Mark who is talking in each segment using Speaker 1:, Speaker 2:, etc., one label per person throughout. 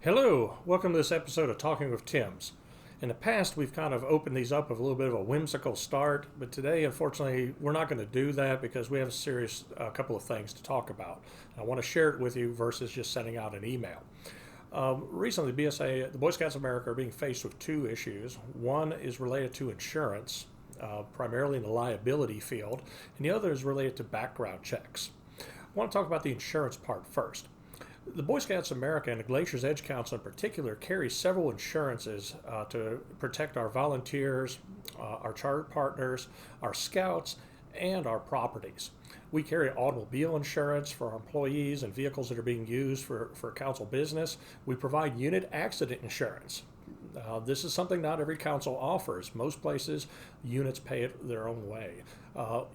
Speaker 1: Hello, welcome to this episode of Talking with Tyms. In the past, we've kind of opened these up with a little bit of a whimsical start, but today, unfortunately, we're not going to do that because we have a serious couple of things to talk about. I want to share it with you versus just sending out an email. Recently, the Boy Scouts of America, are being faced with two issues. One is related to insurance, primarily in the liability field, and the other is related to background checks. I want to talk about the insurance part first. The Boy Scouts of America and the Glacier's Edge Council in particular carry several insurances to protect our volunteers, our charter partners, our scouts, and our properties. We carry automobile insurance for our employees and vehicles that are being used for council business. We provide unit accident insurance. This is something not every council offers. Most places, units pay it their own way.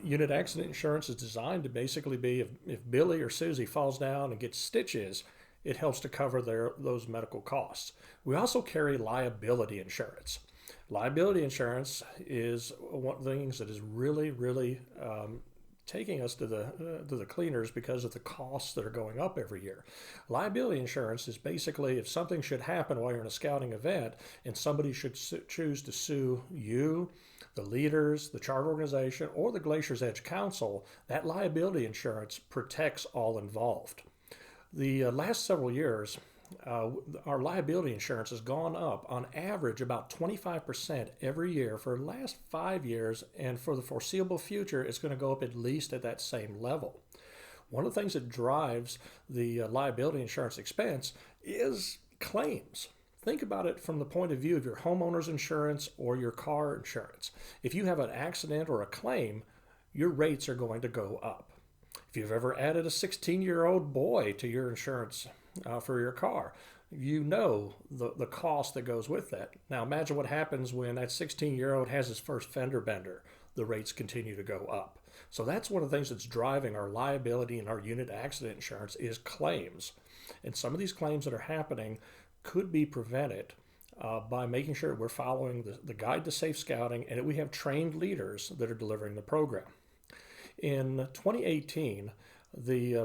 Speaker 1: Unit accident insurance is designed to basically be if Billy or Susie falls down and gets stitches, it helps to cover those medical costs. We also carry liability insurance. Liability insurance is one of the things that is really taking us to the cleaners because of the costs that are going up every year. Liability insurance is basically if something should happen while you're in a scouting event and somebody should choose to sue you, the leaders, the charter organization, or the Glacier's Edge Council, that liability insurance protects all involved. The last several years, our liability insurance has gone up on average about 25% every year for the last 5 years, and for the foreseeable future, it's going to go up at least at that same level. One of the things that drives the liability insurance expense is claims. Think about it from the point of view of your homeowner's insurance or your car insurance. If you have an accident or a claim, your rates are going to go up. If you've ever added a 16-year-old boy to your insurance for your car, you know the cost that goes with that. Now imagine what happens when that 16-year-old has his first fender bender. The rates continue to go up. So that's one of the things that's driving our liability and our unit accident insurance is claims. And some of these claims that are happening could be prevented by making sure we're following the Guide to Safe Scouting and that we have trained leaders that are delivering the program. In 2018, the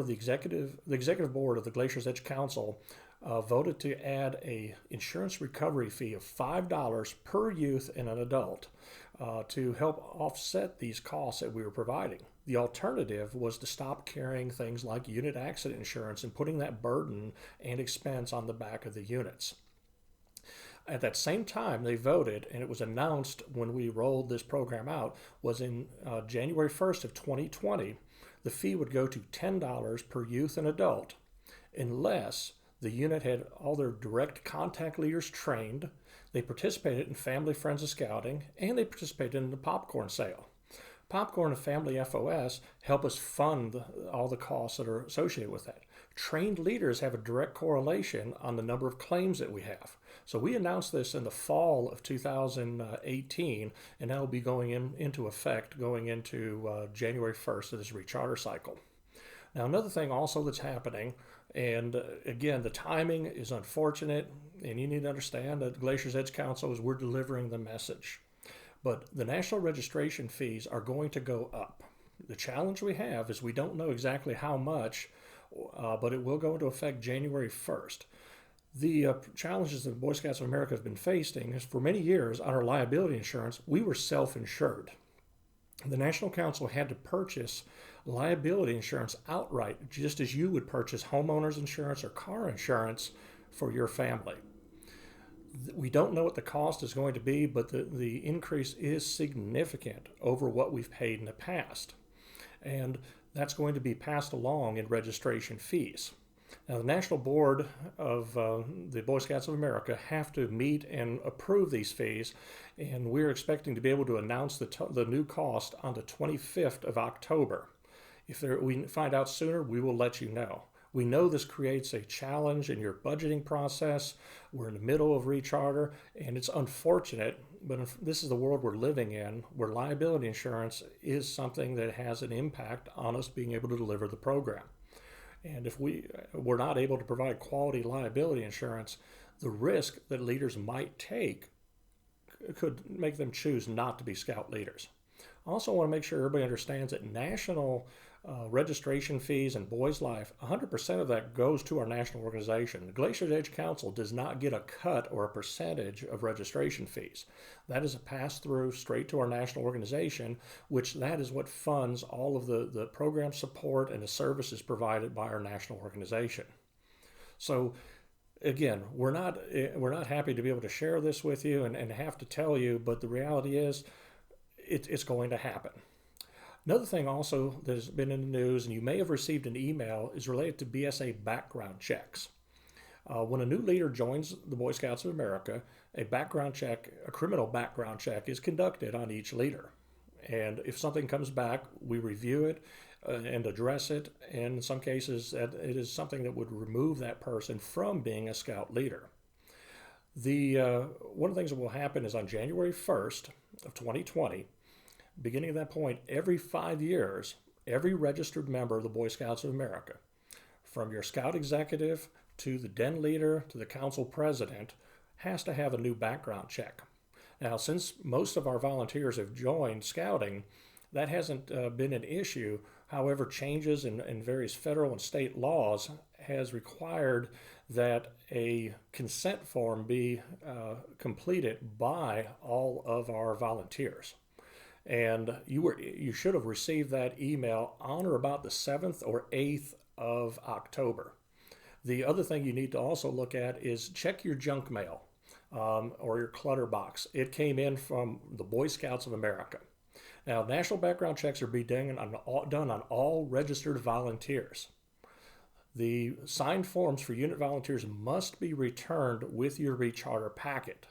Speaker 1: executive board of the Glacier's Edge Council voted to add a insurance recovery fee of $5 per youth and an adult to help offset these costs that we were providing. The alternative was to stop carrying things like unit accident insurance and putting that burden and expense on the back of the units. At that same time, they voted, and it was announced when we rolled this program out, was in January 1st of 2020, the fee would go to $10 per youth and adult unless the unit had all their direct contact leaders trained, they participated in Family Friends of Scouting, and they participated in the popcorn sale. Popcorn and Family FOS help us fund all the costs that are associated with that. Trained leaders have a direct correlation on the number of claims that we have. So we announced this in the fall of 2018, and that will be going into effect going into January 1st of this recharter cycle. Now, another thing also that's happening, and again, the timing is unfortunate, and you need to understand that Glacier's Edge Council is we're delivering the message. But the national registration fees are going to go up. The challenge we have is we don't know exactly how much, but it will go into effect January 1st. The challenges that the Boy Scouts of America have been facing is for many years on our liability insurance, we were self-insured. The National Council had to purchase liability insurance outright, just as you would purchase homeowners insurance or car insurance for your family. We don't know what the cost is going to be, but the increase is significant over what we've paid in the past. And that's going to be passed along in registration fees. Now, the National Board of the Boy Scouts of America have to meet and approve these fees, and we're expecting to be able to announce the new cost on the 25th of October. If we find out sooner, we will let you know. We know this creates a challenge in your budgeting process. We're in the middle of recharter, and it's unfortunate, but this is the world we're living in, where liability insurance is something that has an impact on us being able to deliver the program. And if we're not able to provide quality liability insurance, the risk that leaders might take could make them choose not to be scout leaders. I also want to make sure everybody understands that national registration fees and Boys Life, 100% of that goes to our national organization. The Glacier Edge Council does not get a cut or a percentage of registration fees. That is a pass-through straight to our national organization, which that is what funds all of the program support and the services provided by our national organization. So again, we're not happy to be able to share this with you and have to tell you, but the reality is it's going to happen. Another thing also that has been in the news, and you may have received an email, is related to BSA background checks. When a new leader joins the Boy Scouts of America, a criminal background check is conducted on each leader. And if something comes back, we review it and address it. And in some cases, it is something that would remove that person from being a scout leader. One of the things that will happen is on January 1st of 2020, beginning at that point, every 5 years, every registered member of the Boy Scouts of America, from your scout executive to the den leader to the council president, has to have a new background check. Now, since most of our volunteers have joined scouting, that hasn't been an issue. However, changes in various federal and state laws has required that a consent form be completed by all of our volunteers. And you should have received that email on or about the 7th or 8th of October. The other thing you need to also look at is check your junk mail or your clutter box. It came in from the Boy Scouts of America. Now, national background checks are being done on all registered volunteers. The signed forms for unit volunteers must be returned with your recharter packet.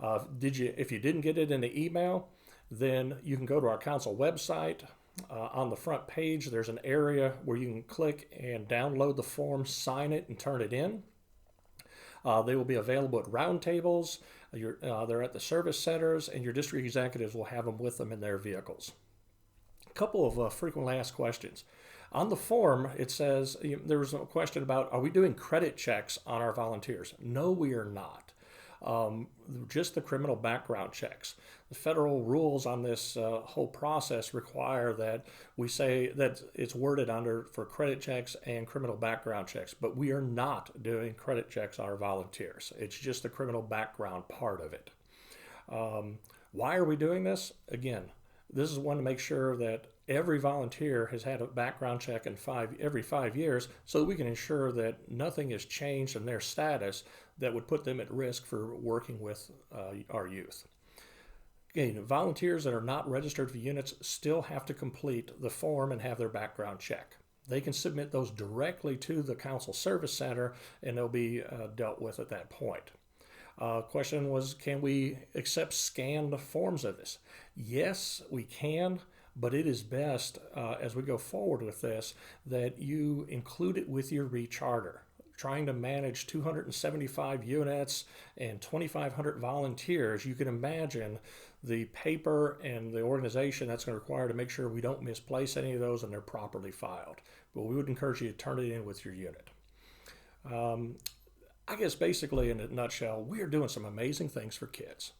Speaker 1: If you didn't get it in the email, then you can go to our council website. On the front page, there's an area where you can click and download the form, sign it, and turn it in. They will be available at roundtables. They're at the service centers, and your district executives will have them with them in their vehicles. A couple of frequently asked questions. On the form, it says, there was a question about, are we doing credit checks on our volunteers? No, we are not. Just the criminal background checks. The federal rules on this whole process require that we say that it's worded under for credit checks and criminal background checks, but we are not doing credit checks on our volunteers. It's just the criminal background part of it. Why are we doing this? Again, this is one to make sure that every volunteer has had a background check every 5 years, so that we can ensure that nothing has changed in their status that would put them at risk for working with our youth. Again, volunteers that are not registered for units still have to complete the form and have their background check. They can submit those directly to the council service center, and they'll be dealt with at that point. Question was, can we accept scanned forms of this? Yes, we can, but it is best as we go forward with this that you include it with your recharter. Trying to manage 275 units and 2,500 volunteers, you can imagine the paper and the organization that's going to require to make sure we don't misplace any of those and they're properly filed. But we would encourage you to turn it in with your unit. I guess basically in a nutshell, we are doing some amazing things for kids.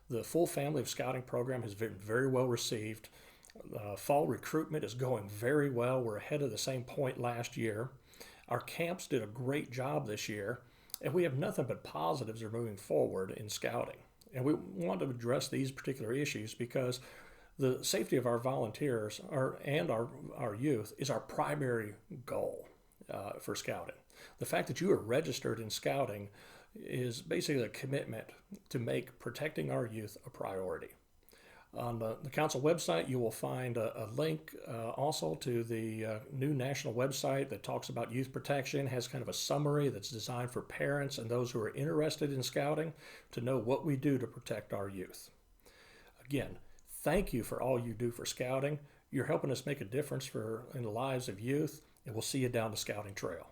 Speaker 1: The full family of scouting program has been very well received. Fall recruitment is going very well. We're ahead of the same point last year. Our camps did a great job this year, and we have nothing but positives are moving forward in scouting. And we want to address these particular issues because the safety of our volunteers and our youth is our primary goal for scouting. The fact that you are registered in scouting is basically a commitment to make protecting our youth a priority. On the council website, you will find a link also to the new national website that talks about youth protection, has kind of a summary that's designed for parents and those who are interested in scouting to know what we do to protect our youth. Again, thank you for all you do for scouting. You're helping us make a difference in the lives of youth, and we'll see you down the scouting trail.